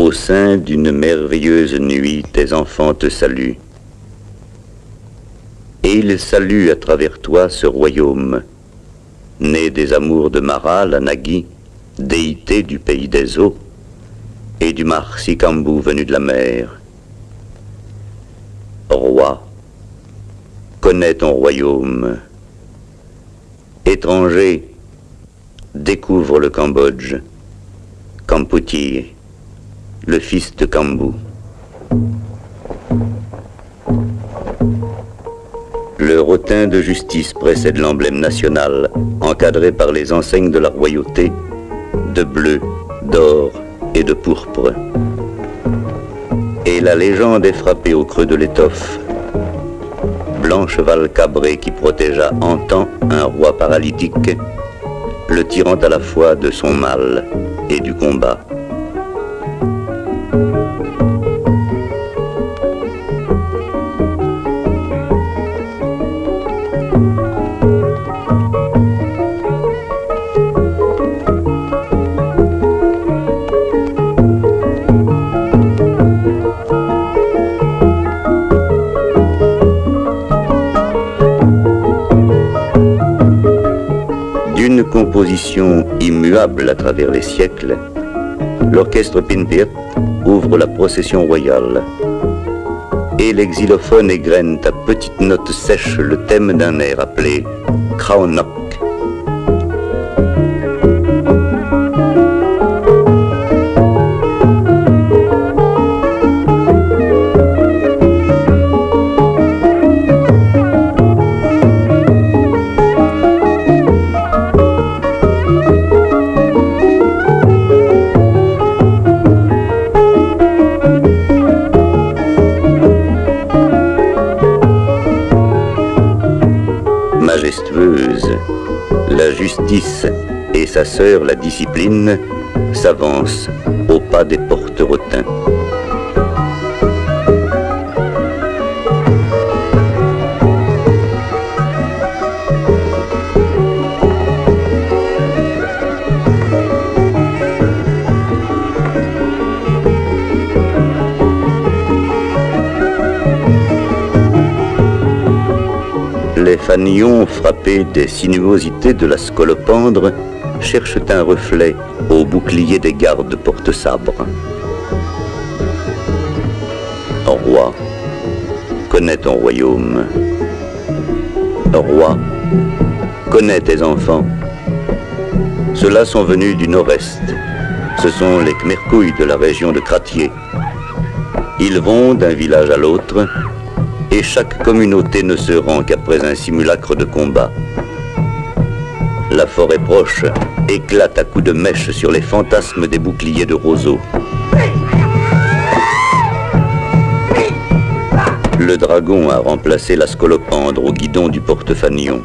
Au sein d'une merveilleuse nuit, tes enfants te saluent. Et ils saluent à travers toi ce royaume, né des amours de Mara, la Nagui, déité du pays des eaux, et du Marsi Kambu venu de la mer. Roi, connais ton royaume. Étranger, découvre le Cambodge, Kamputi, le fils de Kambu. Le rotin de justice précède l'emblème national, encadré par les enseignes de la royauté, de bleu, d'or et de pourpre. Et la légende est frappée au creux de l'étoffe. Blanc cheval cabré qui protégea antan un roi paralytique, le tirant à la fois de son mal et du combat. D'une composition immuable à travers les siècles, l'orchestre Pinpiet ouvre la procession royale et les xylophones égrènent à petites notes sèches le thème d'un air appelé Kraonok. Majestueuse, la justice et sa sœur, la discipline, s'avancent au pas des porte-rotins. Les fanillons, frappés des sinuosités de la scolopendre, cherchent un reflet au bouclier des gardes porte-sabres. Roi, connais ton royaume. Roi, connais tes enfants. Ceux-là sont venus du nord-est. Ce sont les Khmerkouïs de la région de Kratier. Ils vont d'un village à l'autre, et chaque communauté ne se rend qu'après un simulacre de combat. La forêt proche éclate à coups de mèche sur les fantasmes des boucliers de roseaux. Le dragon a remplacé la scolopendre au guidon du porte-fanillon.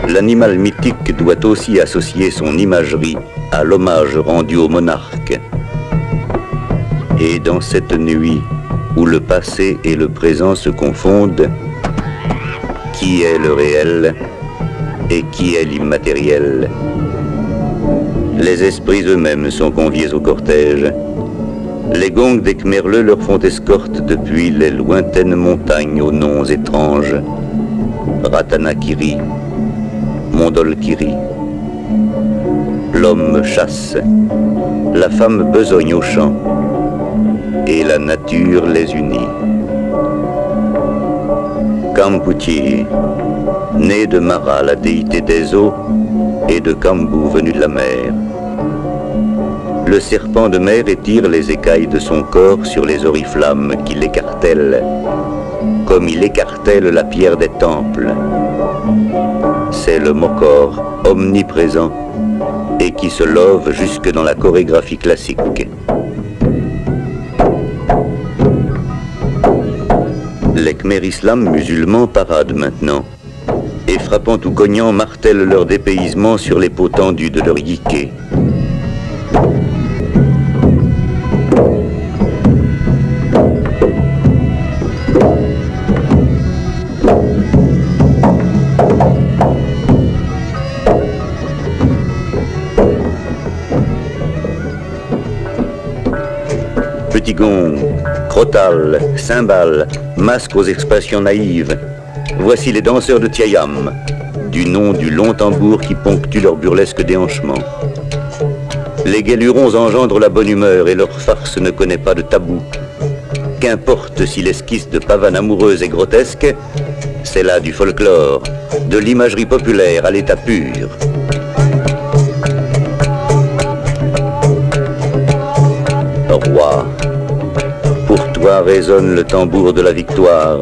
L'animal mythique doit aussi associer son imagerie à l'hommage rendu au monarque. Et dans cette nuit, où le passé et le présent se confondent, qui est le réel et qui est l'immatériel? Les esprits eux-mêmes sont conviés au cortège. Les gongs des Khmerleux leur font escorte depuis les lointaines montagnes aux noms étranges. Ratanakiri, Mondolkiri. L'homme chasse, la femme besogne au champ, et la nature les unit. Kamputi, né de Mara, la déité des eaux, et de Kambu venu de la mer. Le serpent de mer étire les écailles de son corps sur les oriflammes qui l'écartèlent, comme il écartèle la pierre des temples. C'est le Mokor, omniprésent, et qui se love jusque dans la chorégraphie classique. Les Khmer Islam musulmans paradent maintenant, et frappant ou cognant martèlent leur dépaysement sur les peaux tendues de leur yiké. Montaigon, crotales, cymbales, masques aux expressions naïves. Voici les danseurs de Thiayam, du nom du long tambour qui ponctue leur burlesque déhanchement. Les guélurons engendrent la bonne humeur et leur farce ne connaît pas de tabou. Qu'importe si l'esquisse de pavane amoureuse est grotesque, c'est là du folklore, de l'imagerie populaire à l'état pur. Roi, pour toi résonne le tambour de la victoire.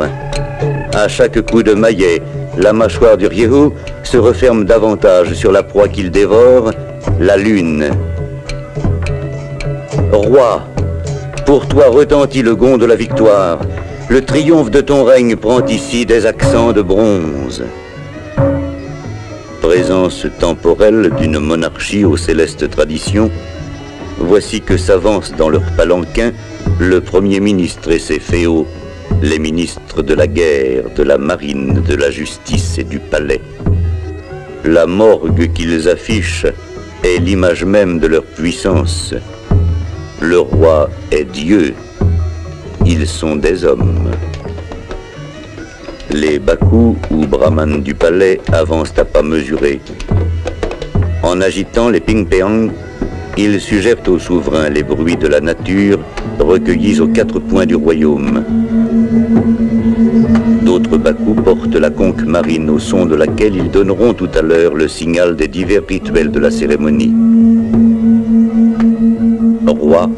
À chaque coup de maillet, la mâchoire du Riehou se referme davantage sur la proie qu'il dévore, la lune. Roi, pour toi retentit le gond de la victoire. Le triomphe de ton règne prend ici des accents de bronze. Présence temporelle d'une monarchie aux célestes traditions, voici que s'avance dans leur palanquin le Premier ministre et ses féaux, les ministres de la guerre, de la marine, de la justice et du palais. La morgue qu'ils affichent est l'image même de leur puissance. Le roi est Dieu, ils sont des hommes. Les Bakus ou brahmanes du palais avancent à pas mesurés. En agitant les ping-péang, ils suggèrent au souverain les bruits de la nature recueillis aux quatre coins du royaume. D'autres Bakus portent la conque marine au son de laquelle ils donneront tout à l'heure le signal des divers rituels de la cérémonie. Roi,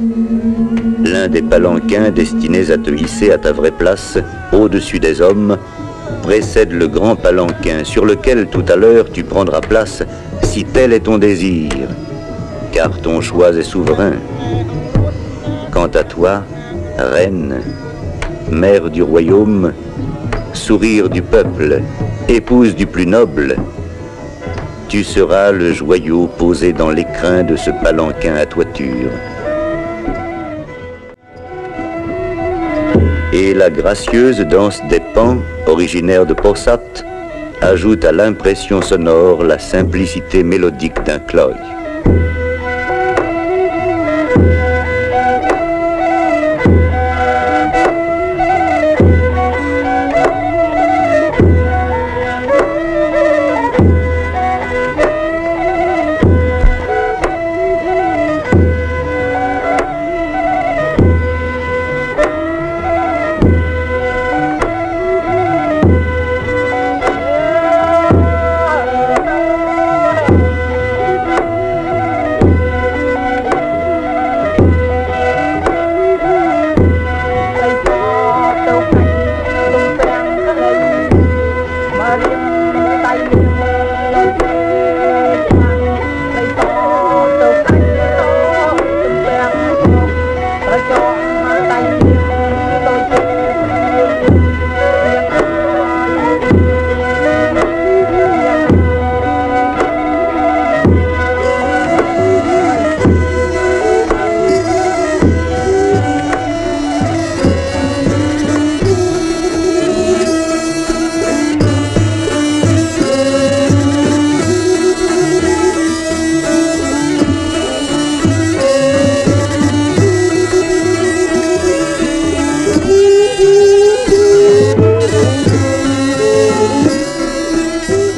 l'un des palanquins destinés à te hisser à ta vraie place, au-dessus des hommes, précède le grand palanquin sur lequel tout à l'heure tu prendras place si tel est ton désir, car ton choix est souverain. Quant à toi, reine, mère du royaume, sourire du peuple, épouse du plus noble, tu seras le joyau posé dans l'écrin de ce palanquin à toiture. Et la gracieuse danse des pans, originaire de Posat, ajoute à l'impression sonore la simplicité mélodique d'un cloy.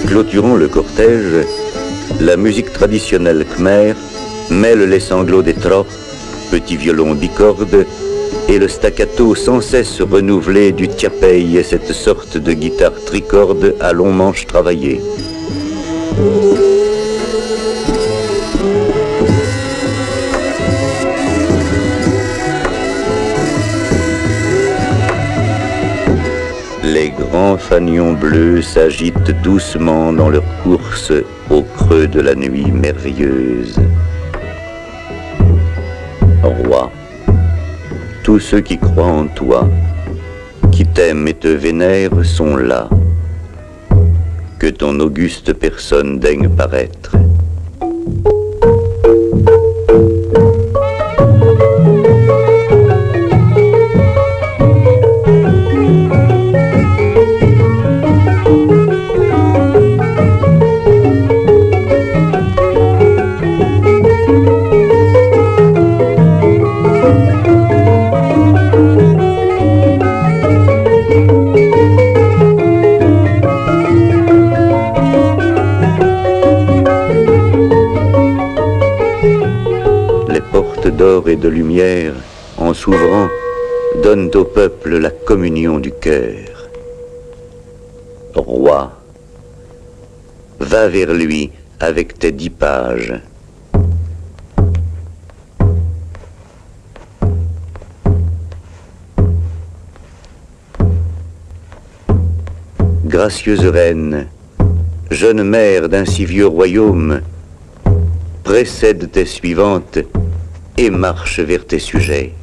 Clôturant le cortège, la musique traditionnelle khmer mêle les sanglots des tropes, petits violons bicordes, et le staccato sans cesse renouvelé du tiapei, cette sorte de guitare tricorde à long manche travaillé. Les grands fanions bleus s'agitent doucement dans leur course au creux de la nuit merveilleuse. Roi, tous ceux qui croient en toi, qui t'aiment et te vénèrent sont là. Que ton auguste personne daigne paraître. et de lumière, en s'ouvrant, donnent au peuple la communion du cœur. Roi, va vers lui avec tes 10 pages. Gracieuse reine, jeune mère d'un si vieux royaume, précède tes suivantes et marche vers tes sujets.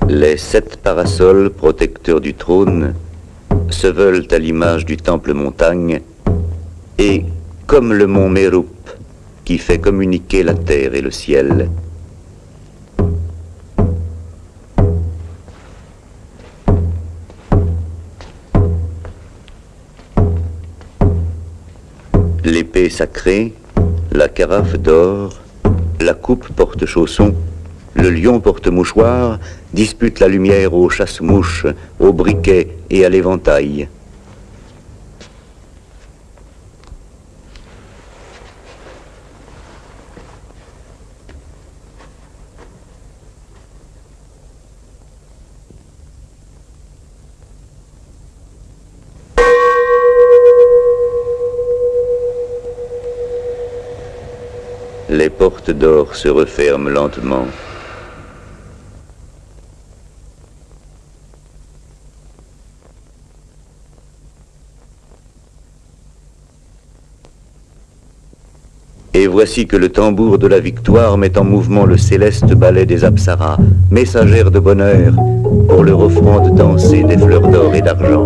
Les 7 parasols protecteurs du trône se veulent à l'image du temple montagne et, comme le mont Méroup qui fait communiquer la terre et le ciel, l'épée sacrée, la carafe d'or, la coupe porte-chausson, le lion porte-mouchoir disputent la lumière aux chasse-mouches, au briquet et à l'éventail. Les portes d'or se referment lentement. Et voici que le tambour de la victoire met en mouvement le céleste ballet des apsaras, messagères de bonheur, pour leur offrande danser des fleurs d'or et d'argent.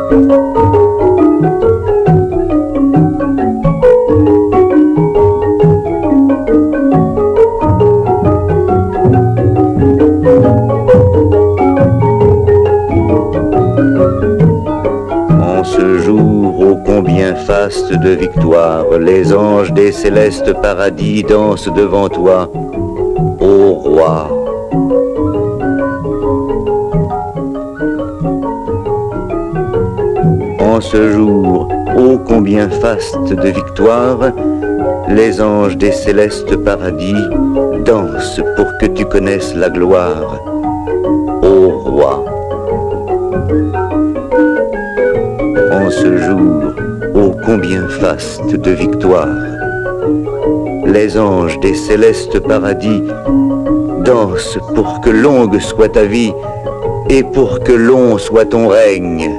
En ce jour ô combien faste de victoire, les anges des célestes paradis dansent devant toi, ô roi. En ce jour ô combien faste de victoire, les anges des célestes paradis dansent pour que tu connaisses la gloire, ô roi. En ce jour, ô combien faste de victoire, les anges des célestes paradis dansent pour que longue soit ta vie et pour que long soit ton règne.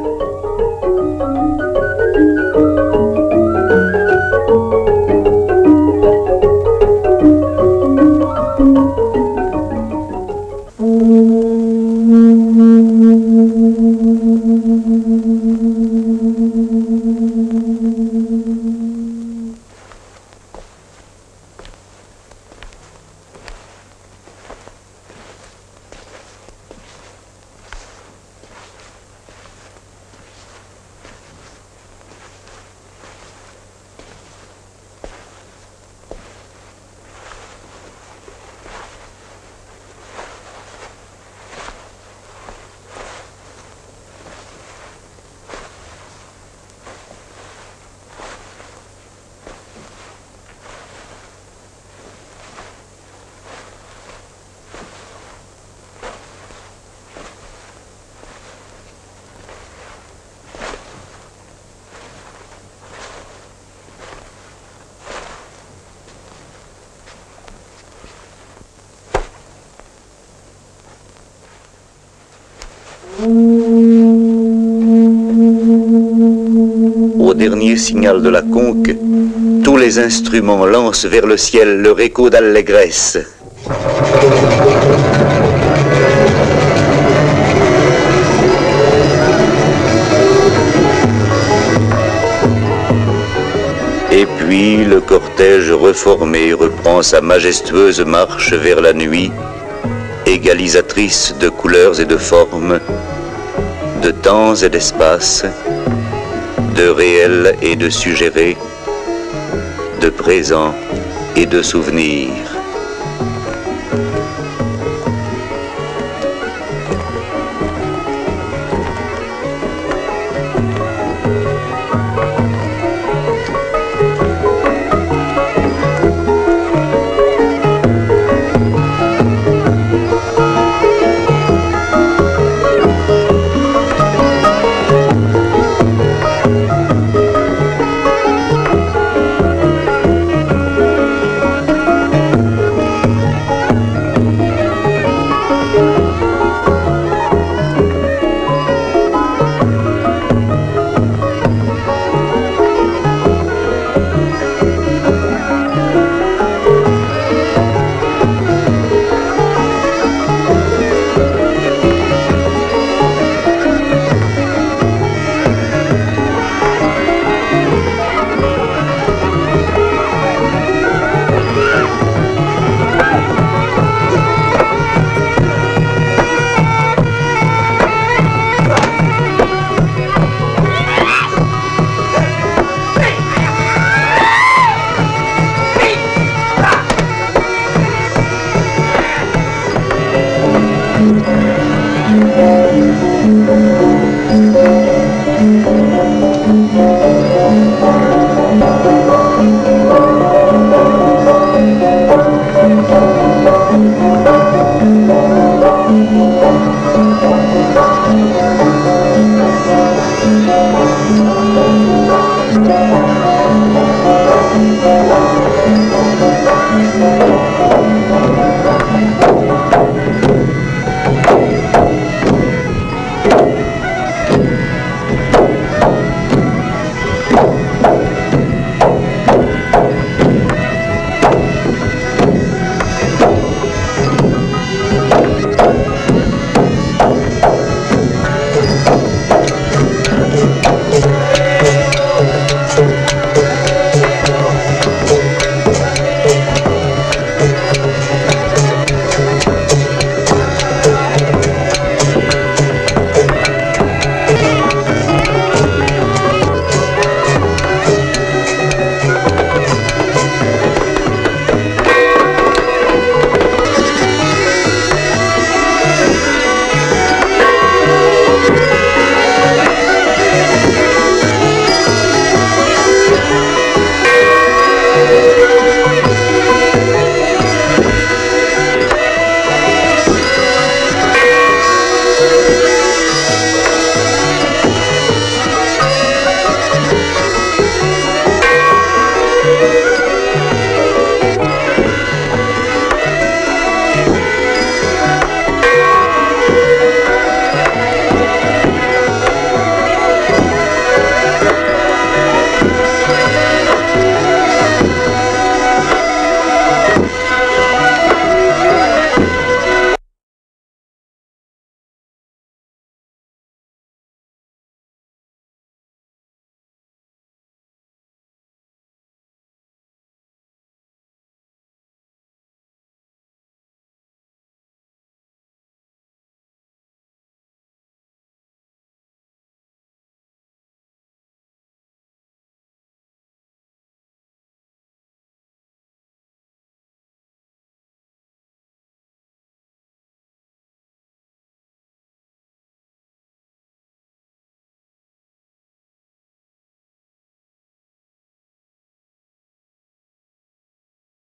Au dernier signal de la conque, tous les instruments lancent vers le ciel leur écho d'allégresse. Et puis le cortège reformé reprend sa majestueuse marche vers la nuit, égalisatrice de couleurs et de formes, de temps et d'espace, de réel et de suggéré, de présent et de souvenir.